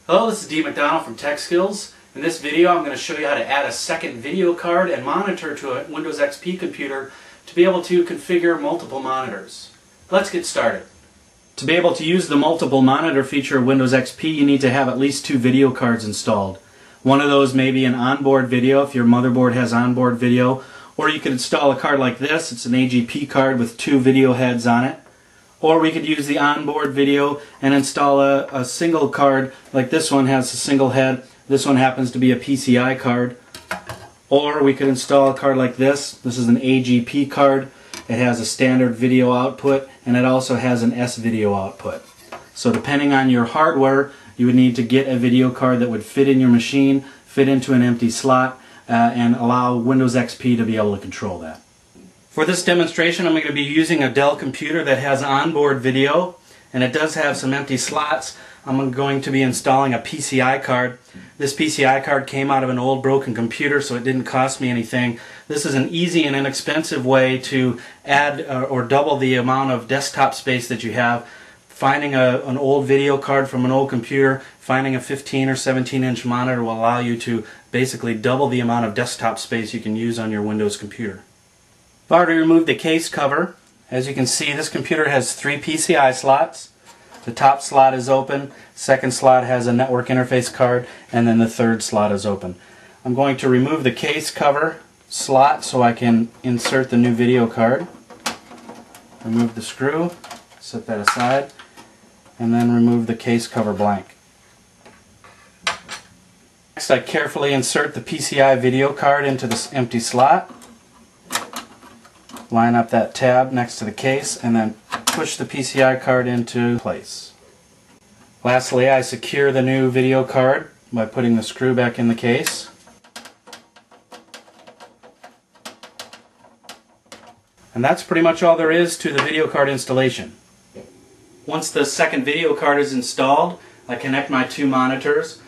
Hello, this is Dee McDonald from Tech Skills. In this video I'm going to show you how to add a second video card and monitor to a Windows XP computer to be able to configure multiple monitors. Let's get started. To be able to use the multiple monitor feature of Windows XP, you need to have at least 2 video cards installed. One of those may be an onboard video if your motherboard has onboard video, or you could install a card like this. It's an AGP card with 2 video heads on it. Or we could use the onboard video and install a single card like this one has a single head. This one happens to be a PCI card. Or we could install a card like this. This is an AGP card. It has a standard video output and it also has an S-video output. So depending on your hardware, you would need to get a video card that would fit in your machine, fit into an empty slot, and allow Windows XP to be able to control that. For this demonstration, I'm going to be using a Dell computer that has onboard video, and it does have some empty slots. I'm going to be installing a PCI card. This PCI card came out of an old broken computer, so it didn't cost me anything. This is an easy and inexpensive way to add or double the amount of desktop space that you have. Finding an old video card from an old computer, finding a 15 or 17-inch monitor will allow you to basically double the amount of desktop space you can use on your Windows computer. I've already removed the case cover. As you can see, this computer has 3 PCI slots. The top slot is open, second slot has a network interface card, and then the third slot is open. I'm going to remove the case cover slot so I can insert the new video card. Remove the screw, set that aside, and then remove the case cover blank. Next, I carefully insert the PCI video card into this empty slot. Line up that tab next to the case and then push the PCI card into place. Lastly, I secure the new video card by putting the screw back in the case. And that's pretty much all there is to the video card installation. Once the second video card is installed, I connect my 2 monitors.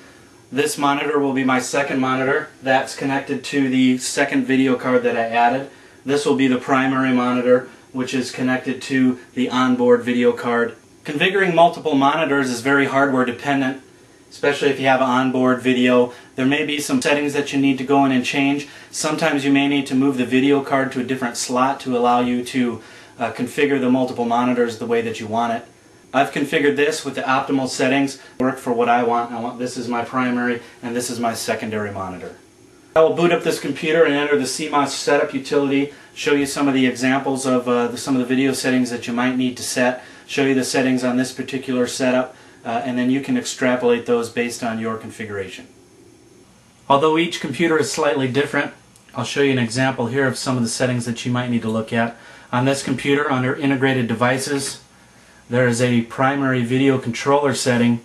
This monitor will be my second monitor. That's connected to the second video card that I added. This will be the primary monitor, which is connected to the onboard video card. Configuring multiple monitors is very hardware dependent, especially if you have onboard video. There may be some settings that you need to go in and change. Sometimes you may need to move the video card to a different slot to allow you to configure the multiple monitors the way that you want it. I've configured this with the optimal settings. Work for what I want. This is my primary and this is my secondary monitor. I will boot up this computer and enter the CMOS setup utility, show you some of the examples of some of the video settings that you might need to set, show you the settings on this particular setup, and then you can extrapolate those based on your configuration. Although each computer is slightly different, I'll show you an example here of some of the settings that you might need to look at. On this computer, under Integrated Devices, there is a primary video controller setting.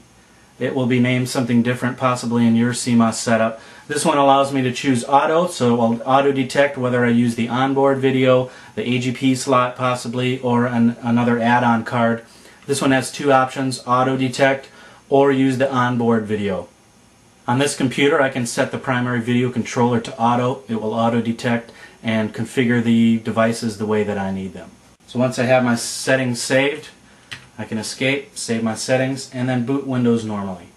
It will be named something different possibly in your CMOS setup. This one allows me to choose auto, so it will auto detect whether I use the onboard video, the AGP slot possibly, or another add-on card. This one has 2 options, auto detect or use the onboard video. On this computer I can set the primary video controller to auto. It will auto detect and configure the devices the way that I need them. So once I have my settings saved, I can escape, save my settings, and then boot Windows normally.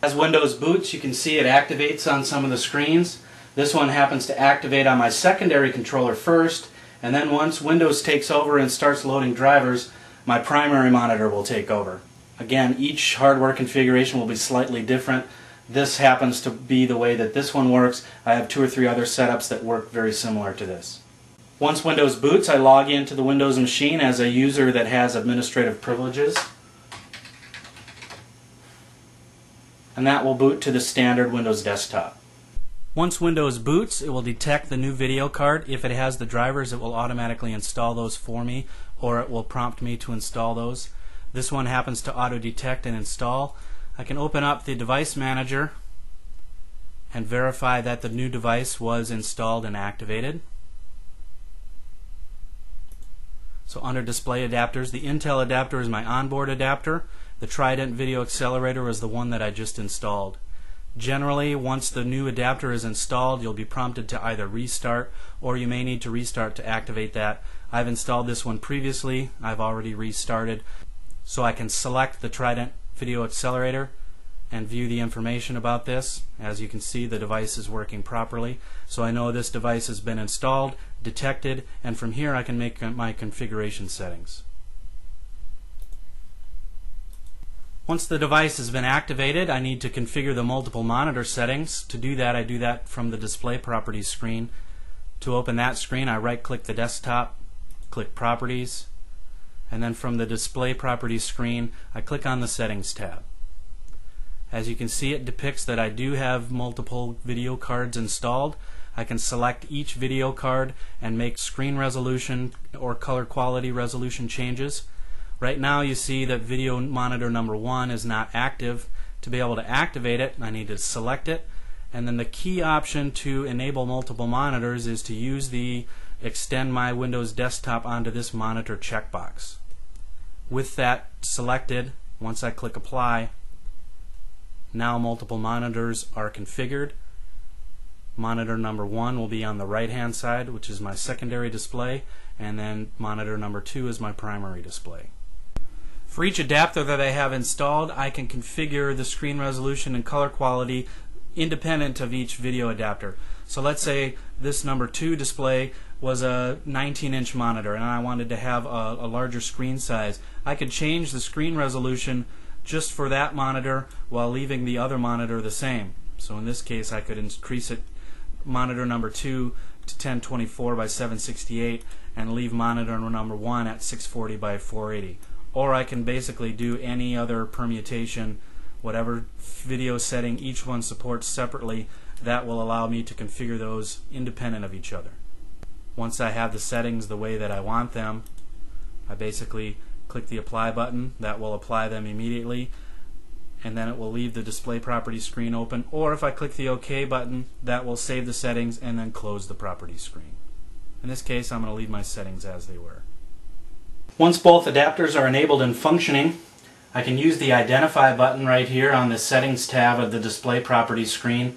As Windows boots, you can see it activates on some of the screens. This one happens to activate on my secondary controller first, and then once Windows takes over and starts loading drivers, my primary monitor will take over. Again, each hardware configuration will be slightly different. This happens to be the way that this one works. I have 2 or 3 other setups that work very similar to this. Once Windows boots, I log into the Windows machine as a user that has administrative privileges. And that will boot to the standard Windows desktop. Once Windows boots, it will detect the new video card. If it has the drivers, it will automatically install those for me, or it will prompt me to install those. This one happens to auto detect and install. I can open up the device manager and verify that the new device was installed and activated. So under display adapters, the Intel adapter is my onboard adapter. The Trident video accelerator was the one that I just installed. Generally, once the new adapter is installed, you'll be prompted to either restart or you may need to restart to activate that. I've installed this one previously. I've already restarted. So I can select the Trident video accelerator and view the information about this. As you can see, the device is working properly. So I know this device has been installed, detected, and from here I can make my configuration settings. Once the device has been activated, I need to configure the multiple monitor settings. To do that, I do that from the display properties screen. To open that screen, I right-click the desktop, click Properties, and then from the display properties screen, I click on the Settings tab. As you can see, it depicts that I do have multiple video cards installed. I can select each video card and make screen resolution or color quality resolution changes. Right now you see that video monitor number 1 is not active. To be able to activate it, I need to select it, and then the key option to enable multiple monitors is to use the Extend my Windows desktop onto this monitor checkbox. With that selected, once I click Apply, now multiple monitors are configured. Monitor number 1 will be on the right hand side, which is my secondary display, and then monitor number 2 is my primary display. For each adapter that I have installed, I can configure the screen resolution and color quality independent of each video adapter. So let's say this number 2 display was a 19-inch monitor and I wanted to have a larger screen size. I could change the screen resolution just for that monitor while leaving the other monitor the same. So in this case I could increase it, monitor number 2 to 1024 by 768 and leave monitor number 1 at 640 by 480. Or I can basically do any other permutation, whatever video setting each one supports separately. That will allow me to configure those independent of each other. Once I have the settings the way that I want them, I basically click the Apply button. That will apply them immediately, and then it will leave the display properties screen open. Or if I click the OK button, that will save the settings and then close the properties screen. In this case, I'm going to leave my settings as they were. Once both adapters are enabled and functioning, I can use the Identify button right here on the Settings tab of the display properties screen.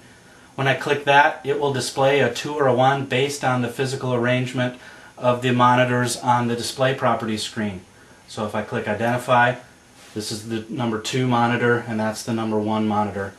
When I click that, it will display a 2 or a 1 based on the physical arrangement of the monitors on the display properties screen. So if I click Identify, this is the number 2 monitor and that's the number 1 monitor.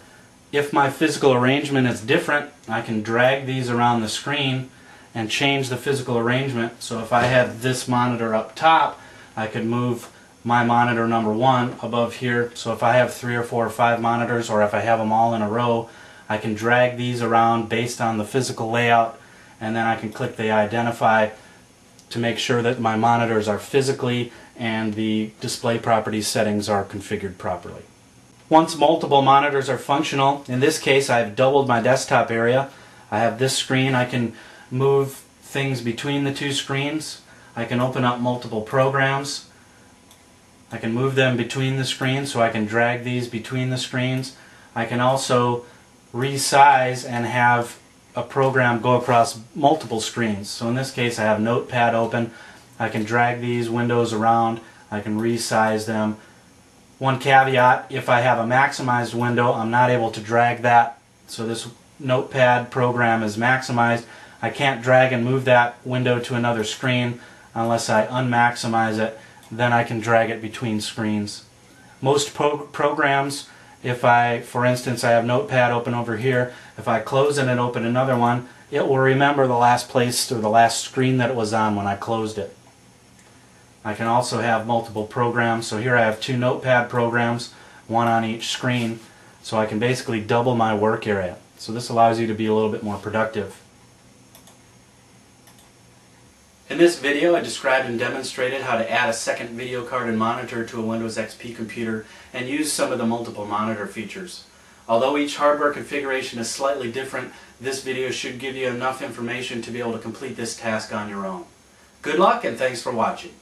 If my physical arrangement is different, I can drag these around the screen and change the physical arrangement. So if I had this monitor up top, I could move my monitor number 1 above here. So if I have 3 or 4 or 5 monitors, or if I have them all in a row, I can drag these around based on the physical layout, and then I can click the Identify to make sure that my monitors are physically and the display properties settings are configured properly. Once multiple monitors are functional, in this case I've doubled my desktop area. I have this screen. I can move things between the 2 screens. I can open up multiple programs. I can move them between the screens, so I can drag these between the screens. I can also resize and have a program go across multiple screens. So in this case I have Notepad open. I can drag these windows around. I can resize them. One caveat, if I have a maximized window, I'm not able to drag that. So this Notepad program is maximized. I can't drag and move that window to another screen unless I unmaximize it. Then I can drag it between screens. Most programs, if I, for instance, I have Notepad open over here, if I close it and open another one, it will remember the last place or the last screen that it was on when I closed it. I can also have multiple programs. So here I have 2 Notepad programs, 1 on each screen, so I can basically double my work area. So this allows you to be a little bit more productive. In this video I described and demonstrated how to add a second video card and monitor to a Windows XP computer and use some of the multiple monitor features. Although each hardware configuration is slightly different, this video should give you enough information to be able to complete this task on your own. Good luck and thanks for watching.